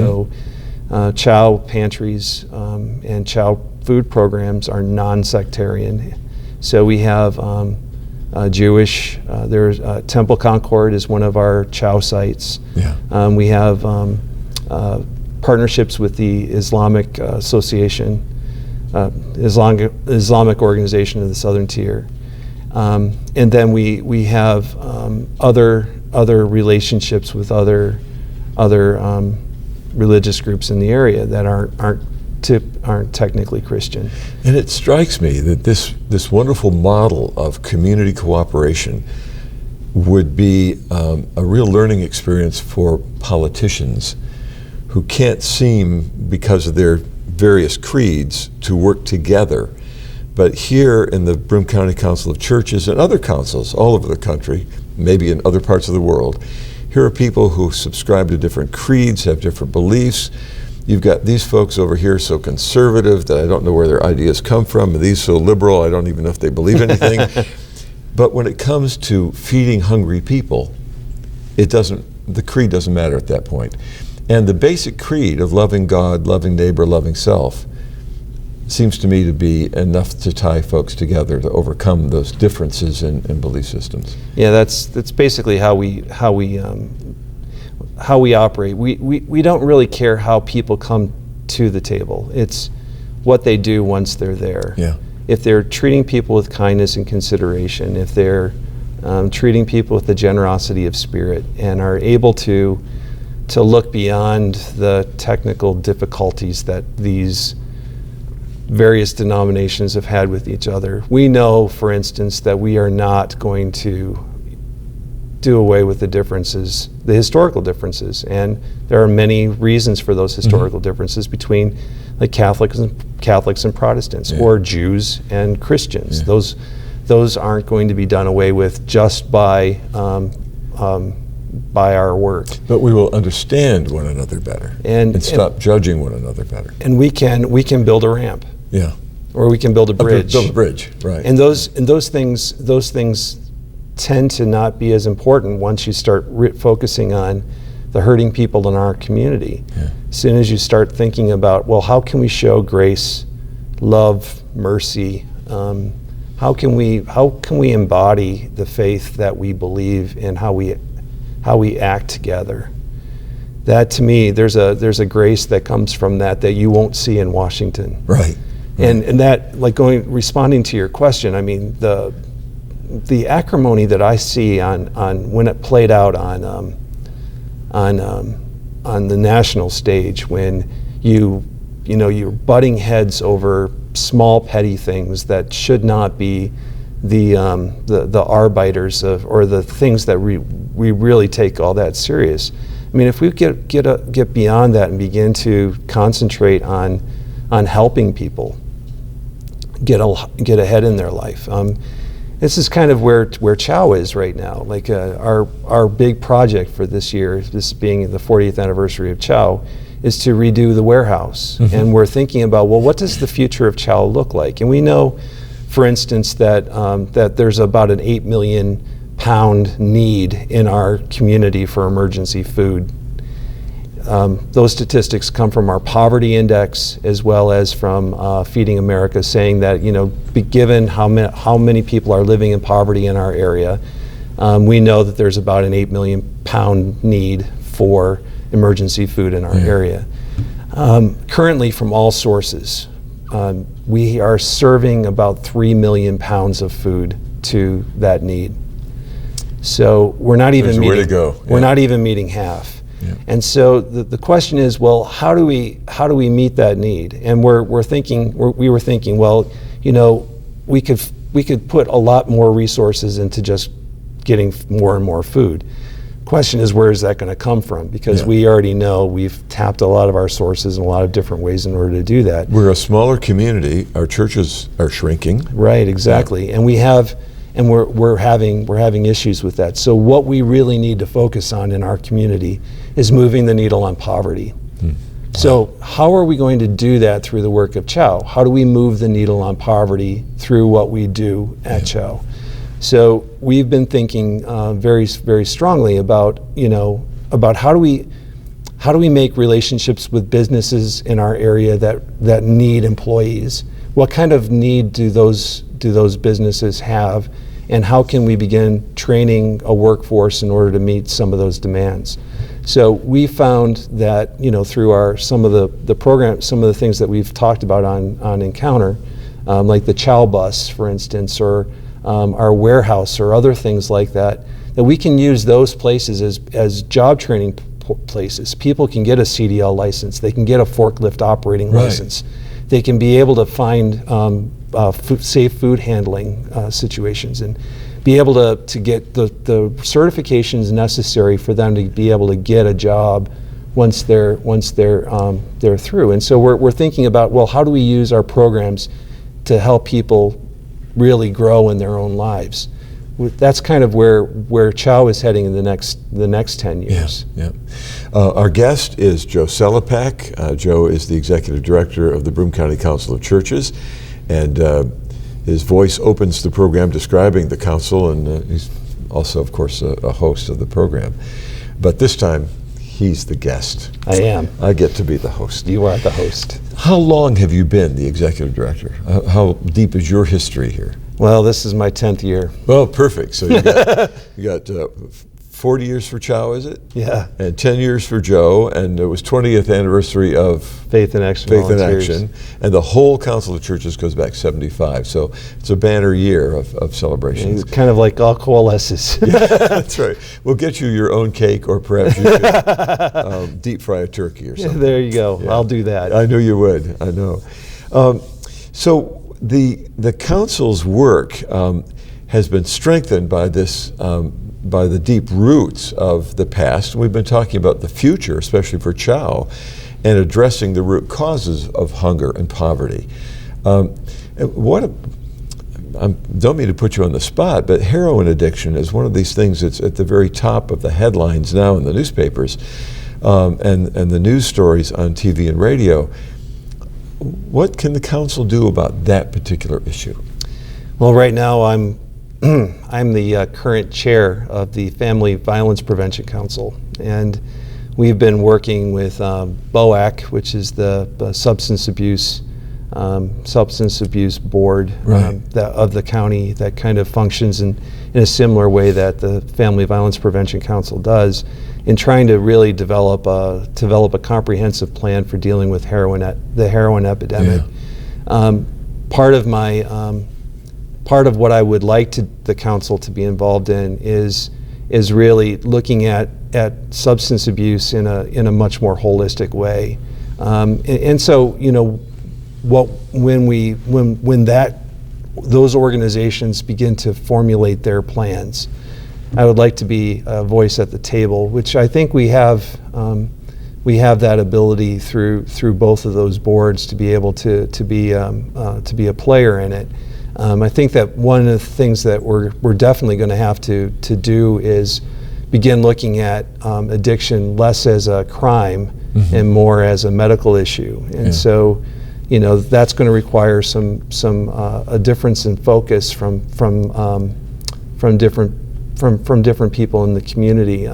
So Chow pantries and Chow food programs are non-sectarian. So we have Jewish, there's Temple Concord is one of our Chow sites. Yeah. We have partnerships with the Islamic Association, Islamic organization of the Southern Tier. And then we have other relationships with other religious groups in the area that aren't technically Christian. And it strikes me that this wonderful model of community cooperation would be a real learning experience for politicians who can't seem, because of their various creeds, to work together. But here in the Broome County Council of Churches and other councils all over the country, maybe in other parts of the world, here are people who subscribe to different creeds, have different beliefs. You've got these folks over here so conservative that I don't know where their ideas come from, and these so liberal I don't even know if they believe anything. But when it comes to feeding hungry people, the creed doesn't matter at that point. And the basic creed of loving God, loving neighbor, loving self seems to me to be enough to tie folks together to overcome those differences in belief systems. Yeah, that's basically how we operate. We don't really care how people come to the table. It's what they do once they're there. Yeah. If they're treating people with kindness and consideration, if they're treating people with the generosity of spirit, and are able to look beyond the technical difficulties that these various denominations have had with each other. We know, for instance, that we are not going to do away with the differences, the historical differences, and there are many reasons for those historical differences between like Catholics and Protestants, or Jews and Christians. Those aren't going to be done away with just by our work. But we will understand one another better and stop judging one another better. And we can build a ramp. Yeah. Or we can build a bridge. Build a bridge, right. And those things tend to not be as important once you start focusing on the hurting people in our community. Yeah. As soon as you start thinking about, well, how can we show grace, love, mercy? How can we embody the faith that we believe in, how we act together? That, to me, there's a grace that comes from that you won't see in Washington. Right. And that, like responding to your question, I mean, the acrimony that I see on when it played out on the national stage, when you're butting heads over small petty things that should not be the arbiters of, or the things that we really take all that serious. I mean, if we get beyond that and begin to concentrate on helping people get ahead in their life. This is kind of where Chow is right now. Like our big project for this year, this being the 40th anniversary of Chow, is to redo the warehouse. Mm-hmm. And we're thinking about, well, what does the future of Chow look like? And we know, for instance, that there's about an 8 million pound need in our community for emergency food. Those statistics come from our poverty index, as well as from Feeding America, saying that, given how many people are living in poverty in our area, we know that there's about an 8 million pound need for emergency food in our area. Currently, from all sources, we are serving about 3 million pounds of food to that need. So we're not even meeting. Way to go. We're not even meeting half. Yeah. And so the question is, well, how do we meet that need? And we were thinking, well, we could put a lot more resources into just getting more and more food. Question is, where is that going to come from? Because we already know we've tapped a lot of our sources in a lot of different ways in order to do that. We're a smaller community. Our churches are shrinking. Right, exactly. Yeah. And we're having issues with that. So what we really need to focus on in our community is moving the needle on poverty. Wow. So how are we going to do that through the work of Chow? How do we move the needle on poverty through what we do at Chow? So we've been thinking very, very strongly about how do how do we make relationships with businesses in our area that need employees? What kind of need do those businesses have, and how can we begin training a workforce in order to meet some of those demands? So we found that, through some of the programs, some of the things that we've talked about on Encounter, like the Chow Bus, for instance, or our warehouse or other things like that we can use those places as job training places. People can get a CDL license, they can get a forklift operating license, they can be able to find safe food handling situations, and be able to get the certifications necessary for them to be able to get a job once they're through. And so we're thinking about, well, how do we use our programs to help people really grow in their own lives? That's kind of where Chow is heading in the next 10 years. Yeah. Our guest is Joe Sellepack. Joe is the executive director of the Broome County Council of Churches, and his voice opens the program describing the council, and he's also, of course, a host of the program. But this time, he's the guest. I am. I get to be the host. You are the host. How long have you been the executive director? How deep is your history here? Well, this is my 10th year. Well, perfect. So you got 40 years for Chow, is it? Yeah. And 10 years for Joe, and it was 20th anniversary of Faith in Action. And the whole Council of Churches goes back 75. So it's a banner year of celebrations. It's kind of like all coalesces. Yeah, that's right. We'll get you your own cake, or perhaps you could deep fry a turkey or something. There you go. Yeah. I'll do that. I knew you would. I know. So the council's work has been strengthened by this, by the deep roots of the past. We've been talking about the future, especially for Chow, and addressing the root causes of hunger and poverty. I don't mean to put you on the spot, but heroin addiction is one of these things that's at the very top of the headlines now in the newspapers, and the news stories on TV and radio. What can the council do about that particular issue? Well, right now I'm the current chair of the Family Violence Prevention Council, and we've been working with BOAC, which is the substance abuse board of the county, that kind of functions in a similar way that the Family Violence Prevention Council does, in trying to really develop a comprehensive plan for dealing with the heroin epidemic. Yeah. Part of what I would like the council to be involved in is really looking at substance abuse in a much more holistic way. And so, when those organizations begin to formulate their plans, I would like to be a voice at the table, which I think we have that ability through both of those boards to be able to be a player in it. I think that one of the things that we're definitely going to have to do is begin looking at addiction less as a crime and more as a medical issue. And so, that's going to require a difference in focus from different people in the community.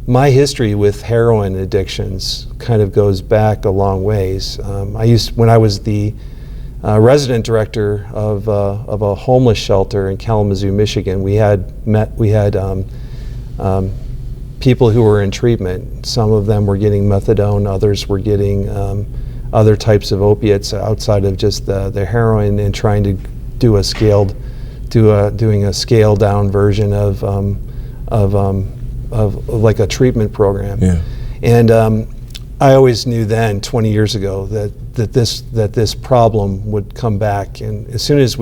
My history with heroin addictions kind of goes back a long ways. When I was the resident director of a homeless shelter in Kalamazoo, Michigan, we had people who were in treatment. Some of them were getting methadone, others were getting other types of opiates outside of just the heroin, and trying to do doing a scaled down version of like a treatment program. Yeah. And I always knew then, 20 years ago, that this problem would come back, and as soon as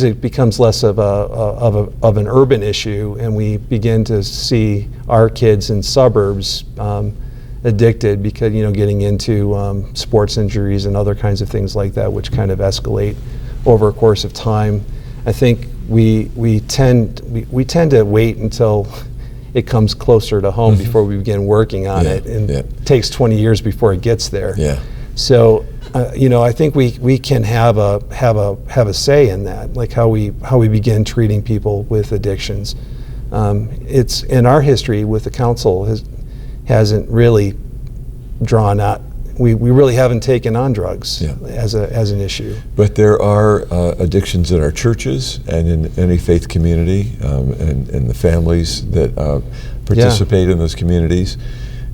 it becomes less of an urban issue, and we begin to see our kids in suburbs addicted, because getting into sports injuries and other kinds of things like that, which kind of escalate over a course of time, I think we tend to wait until it comes closer to home before we begin working on it, and it takes 20 years before it gets there. Yeah. So, I think we can have a say in that, like how we begin treating people with addictions. It's in our history with the council hasn't really drawn out. We really haven't taken on drugs as an issue. But there are addictions in our churches and in any faith community, and the families that participate in those communities.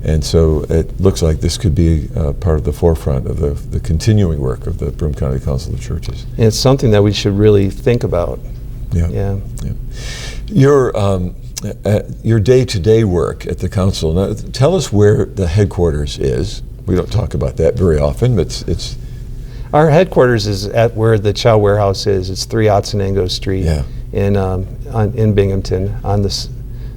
And so it looks like this could be part of the forefront of the continuing work of the Broome County Council of Churches. And it's something that we should really think about. Yeah. Your day-to-day work at the council. Now, tell us where the headquarters is. We don't talk about that very often, but it's our headquarters is at where the Chow Warehouse is. It's 3 Otsenango Street in Binghamton. On this,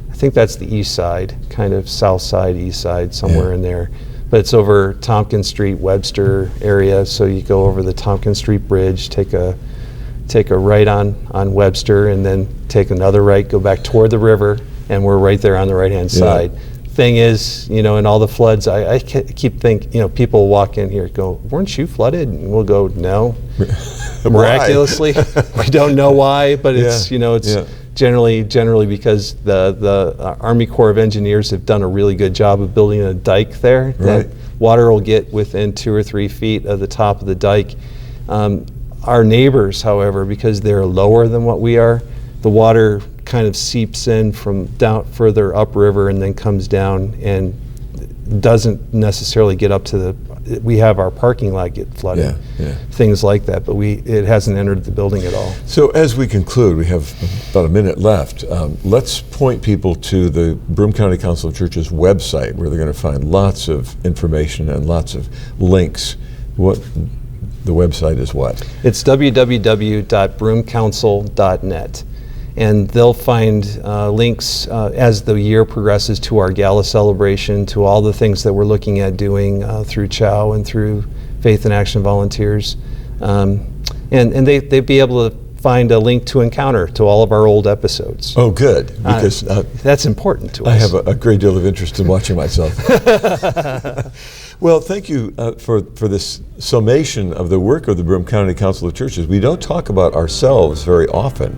I think that's the east side, kind of south side, east side, somewhere in there. But it's over Tompkins Street, Webster area. So you go over the Tompkins Street Bridge, take a right on Webster, and then take another right, go back toward the river, and we're right there on the right-hand side. Thing is, in all the floods, I keep thinking, people walk in here, go, weren't you flooded? And we'll go, no. Miraculously, we don't know why, but it's generally because the Army Corps of Engineers have done a really good job of building a dike there. That water will get within 2 or 3 feet of the top of the dike. Our neighbors, however, because they're lower than what we are, the water kind of seeps in from down further upriver and then comes down and doesn't necessarily get up to we have our parking lot get flooded, things like that, but it hasn't entered the building at all. So as we conclude, we have about a minute left. Let's point people to the Broome County Council of Churches website, where they're going to find lots of information and lots of links. The website is what? It's www.broomecouncil.net. And they'll find links as the year progresses to our gala celebration, to all the things that we're looking at doing through CHOW and through Faith in Action Volunteers. And they'd be able to find a link to Encounter, to all of our old episodes. Oh, good, because that's important to us. I have a great deal of interest in watching myself. Well, thank you for this summation of the work of the Broome County Council of Churches. We don't talk about ourselves very often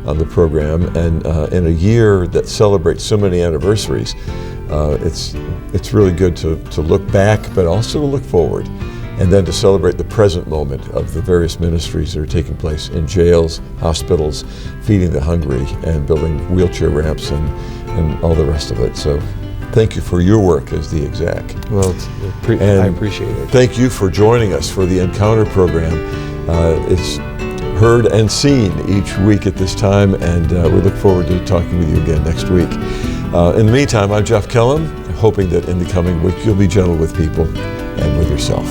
on the program, and in a year that celebrates so many anniversaries, it's really good to look back, but also to look forward, and then to celebrate the present moment of the various ministries that are taking place in jails, hospitals, feeding the hungry, and building wheelchair ramps and all the rest of it. So thank you for your work as the exec. Well, I appreciate it. Thank you for joining us for the Encounter program. It's heard and seen each week at this time, and we look forward to talking with you again next week. In the meantime, I'm Jeff Kellam, hoping that in the coming week you'll be gentle with people and with yourself.